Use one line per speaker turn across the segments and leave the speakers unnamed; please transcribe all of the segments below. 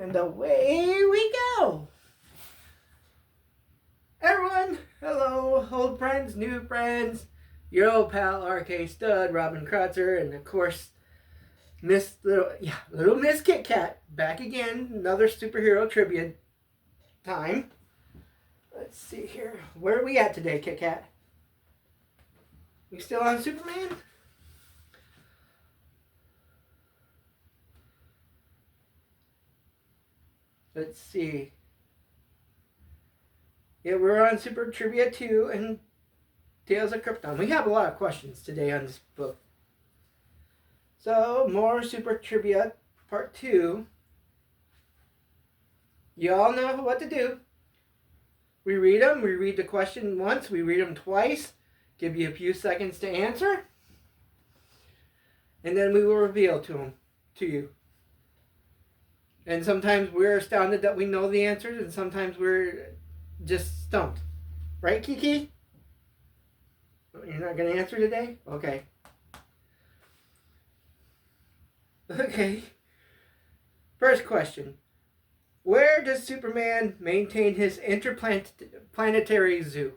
And away we go. Everyone, hello, old friends, new friends, your old pal RK Stud, Robin Kreutzer, and of course, little Miss Kit Kat, back again, another superhero trivia time. Let's see here, where are we at today, Kit Kat? You still on Superman? Let's see. Yeah, we're on Super Trivia 2 and Tales of Krypton. We have a lot of questions today on this book. So, more Super Trivia Part 2. You all know what to do. We read them. We read the question once. We read them twice. Give you a few seconds to answer. And then we will reveal to you. And sometimes we're astounded that we know the answers, and sometimes we're just stumped. Right, Kiki? You're not going to answer today? Okay. Okay. First question. Where does Superman maintain his interplanetary zoo?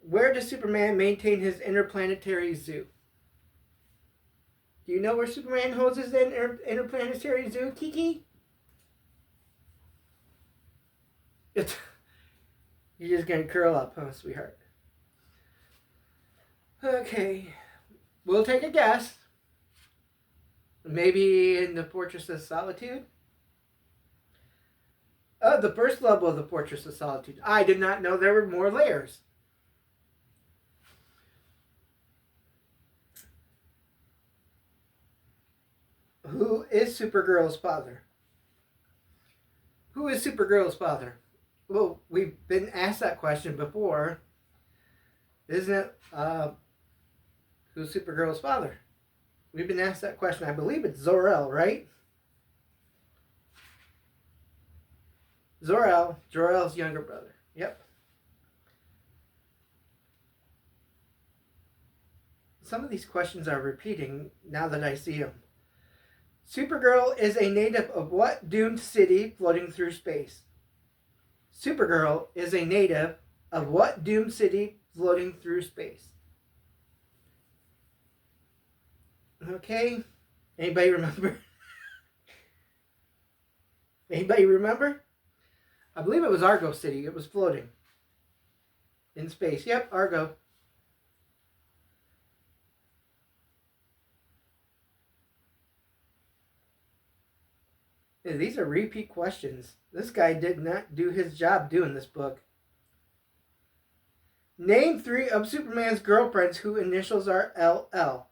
Where does Superman maintain his interplanetary zoo? Do you know where Superman holds his interplanetary zoo, Kiki? You're just going to curl up, huh, sweetheart? Okay. We'll take a guess. Maybe in the Fortress of Solitude? The first level of the Fortress of Solitude. I did not know there were more layers. Who is Supergirl's father? Who is Supergirl's father? Well, we've been asked that question before. Isn't it, who's Supergirl's father? We've been asked that question. I believe it's Zor-El, right? Zor-El, Jor-El's younger brother. Yep. Some of these questions are repeating now that I see them. Supergirl is a native of what doomed city floating through space? Supergirl is a native of what doomed city floating through space? Okay. Anybody remember? Anybody remember? I believe it was Argo City. It was floating in space. Yep, Argo. Yeah, these are repeat questions. This guy did not do his job doing this book. Name 3 of Superman's girlfriends whose initials are LL.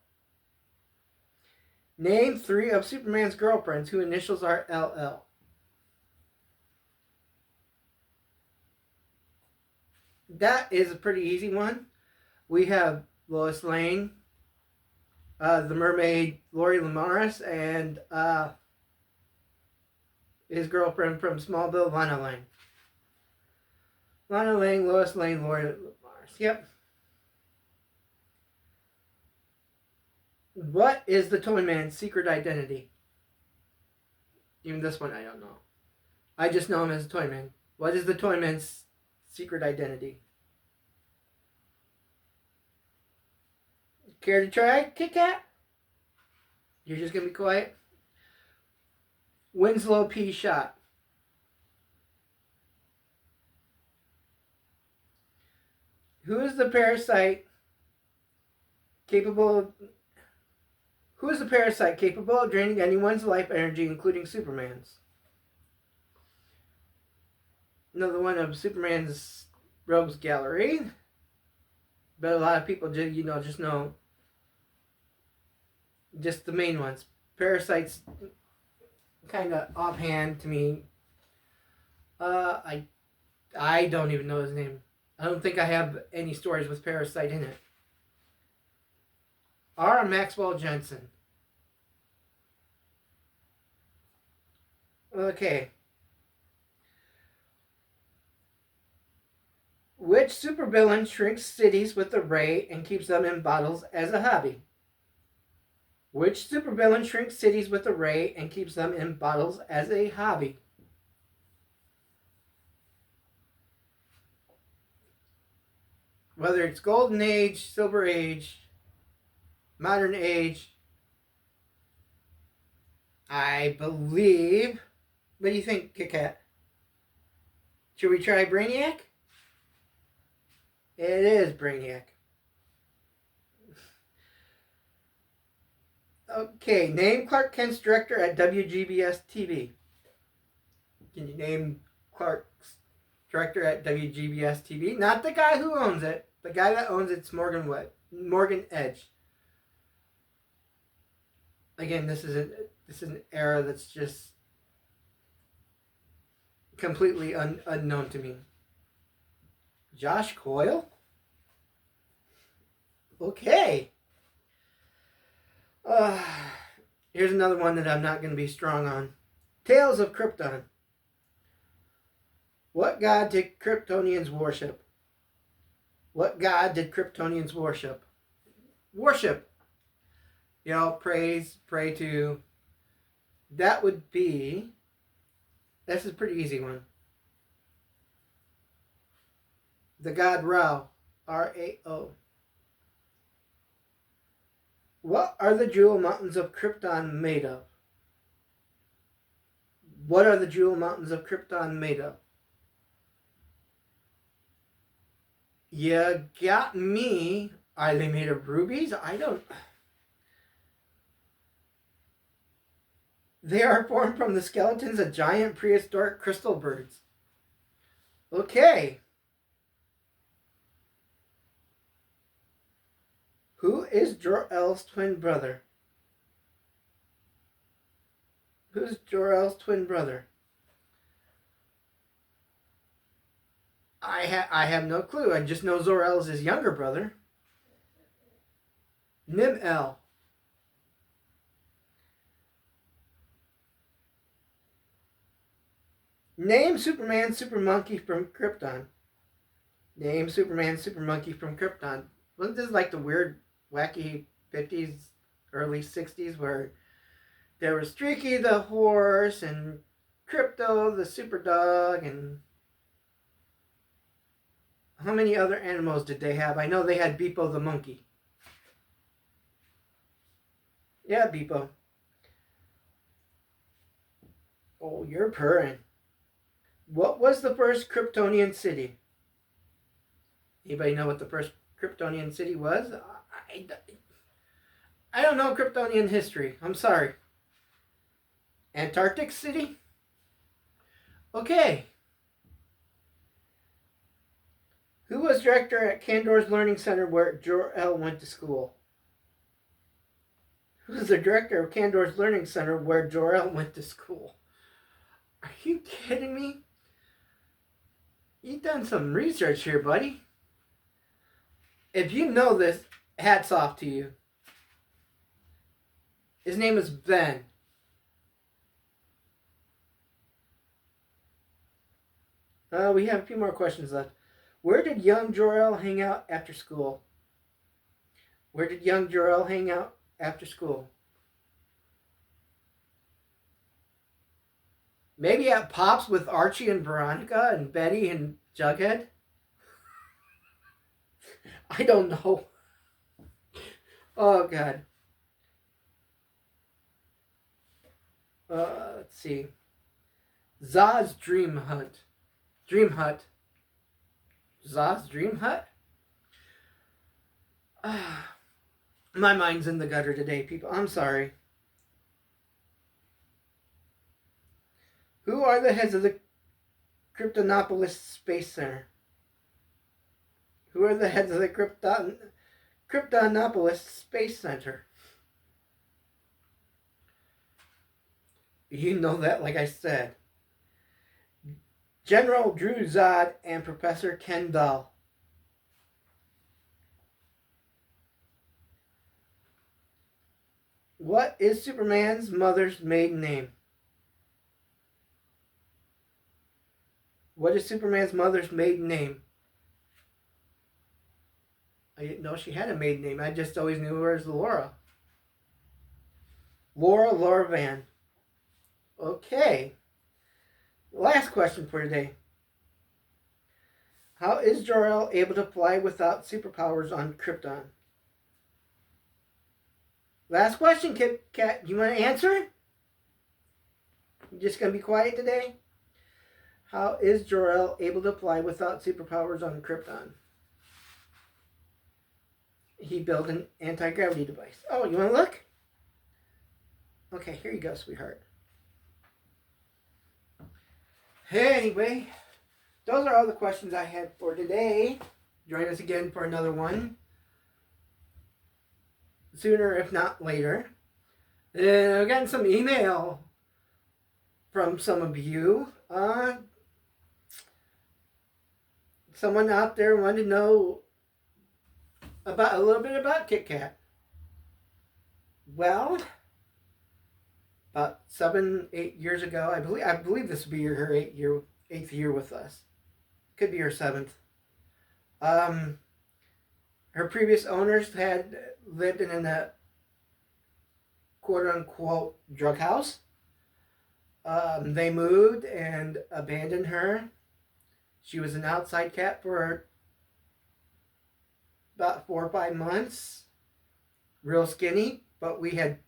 Name 3 of Superman's girlfriends whose initials are LL. That is a pretty easy one. We have Lois Lane, the mermaid Lori Lemaris, and his girlfriend from Smallville, Lana Lang. Lana Lang, Lois Lane, Lori Lemaris. Yep. What is the Toy Man's secret identity? Even this one I don't know. I just know him as a Toy Man. What is the Toy Man's secret identity? Care to try, Kit Kat? You're just going to be quiet? Winslow P. Shot. Who is the parasite capable of draining anyone's life energy, including Superman's? Another one of Superman's rogues gallery. But a lot of people just know just the main ones. Parasite's kind of offhand to me. I don't even know his name. I don't think I have any stories with Parasite in it. R. Maxwell Jensen. Okay. Which supervillain shrinks cities with a ray and keeps them in bottles as a hobby? Which supervillain shrinks cities with a ray and keeps them in bottles as a hobby? Whether it's Golden Age, Silver Age, Modern Age, I believe. What do you think, Kit Kat? Should we try Brainiac? It is Brainiac. Okay, name Clark Kent's director at WGBS TV. Can you name Clark's director at WGBS TV? Not the guy who owns it. The guy that owns it's Morgan Edge. Again, this is an era that's just completely unknown to me. Josh Coyle? Okay. Here's another one that I'm not going to be strong on. Tales of Krypton. What god did Kryptonians worship? What god did Kryptonians worship? Worship. You know, pray to. That would be. This is a pretty easy one. The god Ra. R-A-O. What are the jewel mountains of Krypton made of? What are the jewel mountains of Krypton made of? You got me. Are they made of rubies? I don't. They are formed from the skeletons of giant prehistoric crystal birds. Okay. Who is Jor-El's twin brother? Who's Jor-El's twin brother? I have no clue. I just know Zor-El's his younger brother. Nim-El. Name Superman Super Monkey from Krypton. Name Superman Super Monkey from Krypton. Wasn't this like the weird, wacky 50s, early 60s where there was Streaky the horse and Crypto the super dog, and how many other animals did they have? I know they had Beepo the monkey. Yeah, Beepo. Oh, you're purring. What was the first Kryptonian city? Anybody know what the first Kryptonian city was? I don't know Kryptonian history. I'm sorry. Antarctic City? Okay. Who was director at Kandor's Learning Center where Jor-El went to school? Who was the director of Kandor's Learning Center where Jor-El went to school? Are you kidding me? You've done some research here, buddy. If you know this, hats off to you. His name is Ben. We have a few more questions left. Where did young Jor-El hang out after school? Where did young Jor-El hang out after school? Maybe at Pops with Archie and Veronica and Betty and Jughead? I don't know. Oh, God. Let's see. Zah's Dream Hut. Zah's Dream Hut? My mind's in the gutter today, people. I'm sorry. Who are the heads of the Kryptonopolis Space Center? Who are the heads of the Kryptonopolis Space Center? You know that, like I said. General Drew Zod and Professor Ken Dahl. What is Superman's mother's maiden name? What is Superman's mother's maiden name? I didn't know she had a maiden name. I just always knew her as Laura. Laura Van. Okay. Last question for today. How is Jor-El able to fly without superpowers on Krypton? Last question, Kit Kat. You want to answer? You just gonna be quiet today? How is Jor-El able to fly without superpowers on Krypton? He built an anti-gravity device. Oh, you want to look? Okay, here you go, sweetheart. Anyway, those are all the questions I had for today. Join us again for another one. Sooner, if not later. And I've gotten some email from some of you. Someone out there wanted to know about a little bit about Kit Kat. Well, about 7-8 years ago, I believe this would be her eighth year with us. Could be her 7th. Her previous owners had lived in a quote-unquote drug house. They moved and abandoned her. She was an outside cat for about 4 or 5 months. Real skinny, but we'd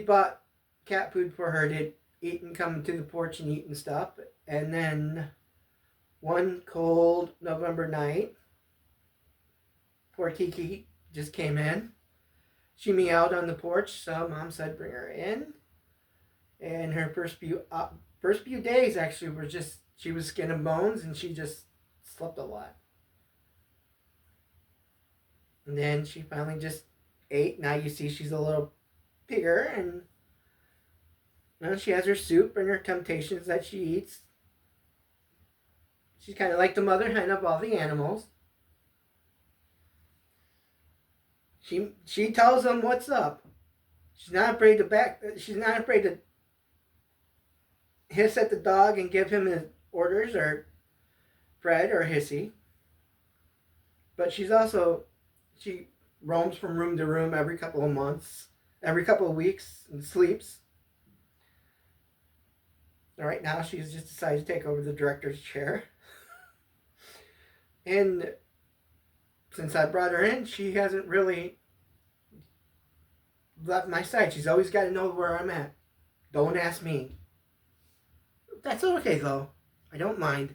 bought cat food for her to eat and come to the porch and eat and stuff. And then one cold November night, poor Kiki just came in. She meowed on the porch, so Mom said bring her in. And her first few days actually were just, she was skin and bones and she just slept a lot. And then she finally just ate. Now you see she's a little bigger, and now she has her soup and her temptations that she eats. She's kind of like the mother hen of all the animals. She tells them what's up. She's not afraid to hiss at the dog and give him his orders, or Fred or Hissy. But she roams from room to room every couple of months, every couple of weeks, and sleeps. Right now, she's just decided to take over the director's chair. And since I brought her in, she hasn't really left my side. She's always got to know where I'm at. Don't ask me. That's okay, though. I don't mind.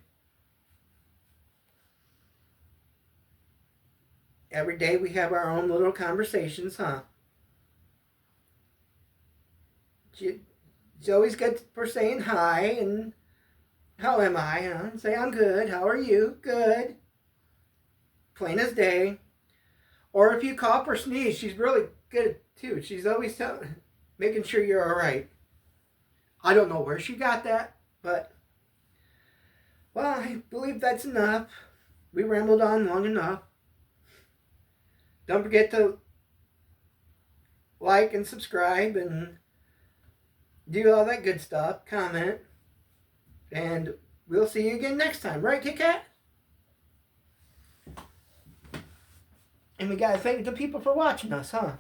Every day we have our own little conversations, huh? She's always good for saying hi and how am I? And say I'm good. How are you? Good. Plain as day. Or if you cough or sneeze, she's really good too. She's always making sure you're all right. I don't know where she got that, but well, I believe that's enough. We rambled on long enough. Don't forget to like and subscribe and do all that good stuff. Comment. And we'll see you again next time. Right, Kit Kat? And we gotta thank the people for watching us, huh?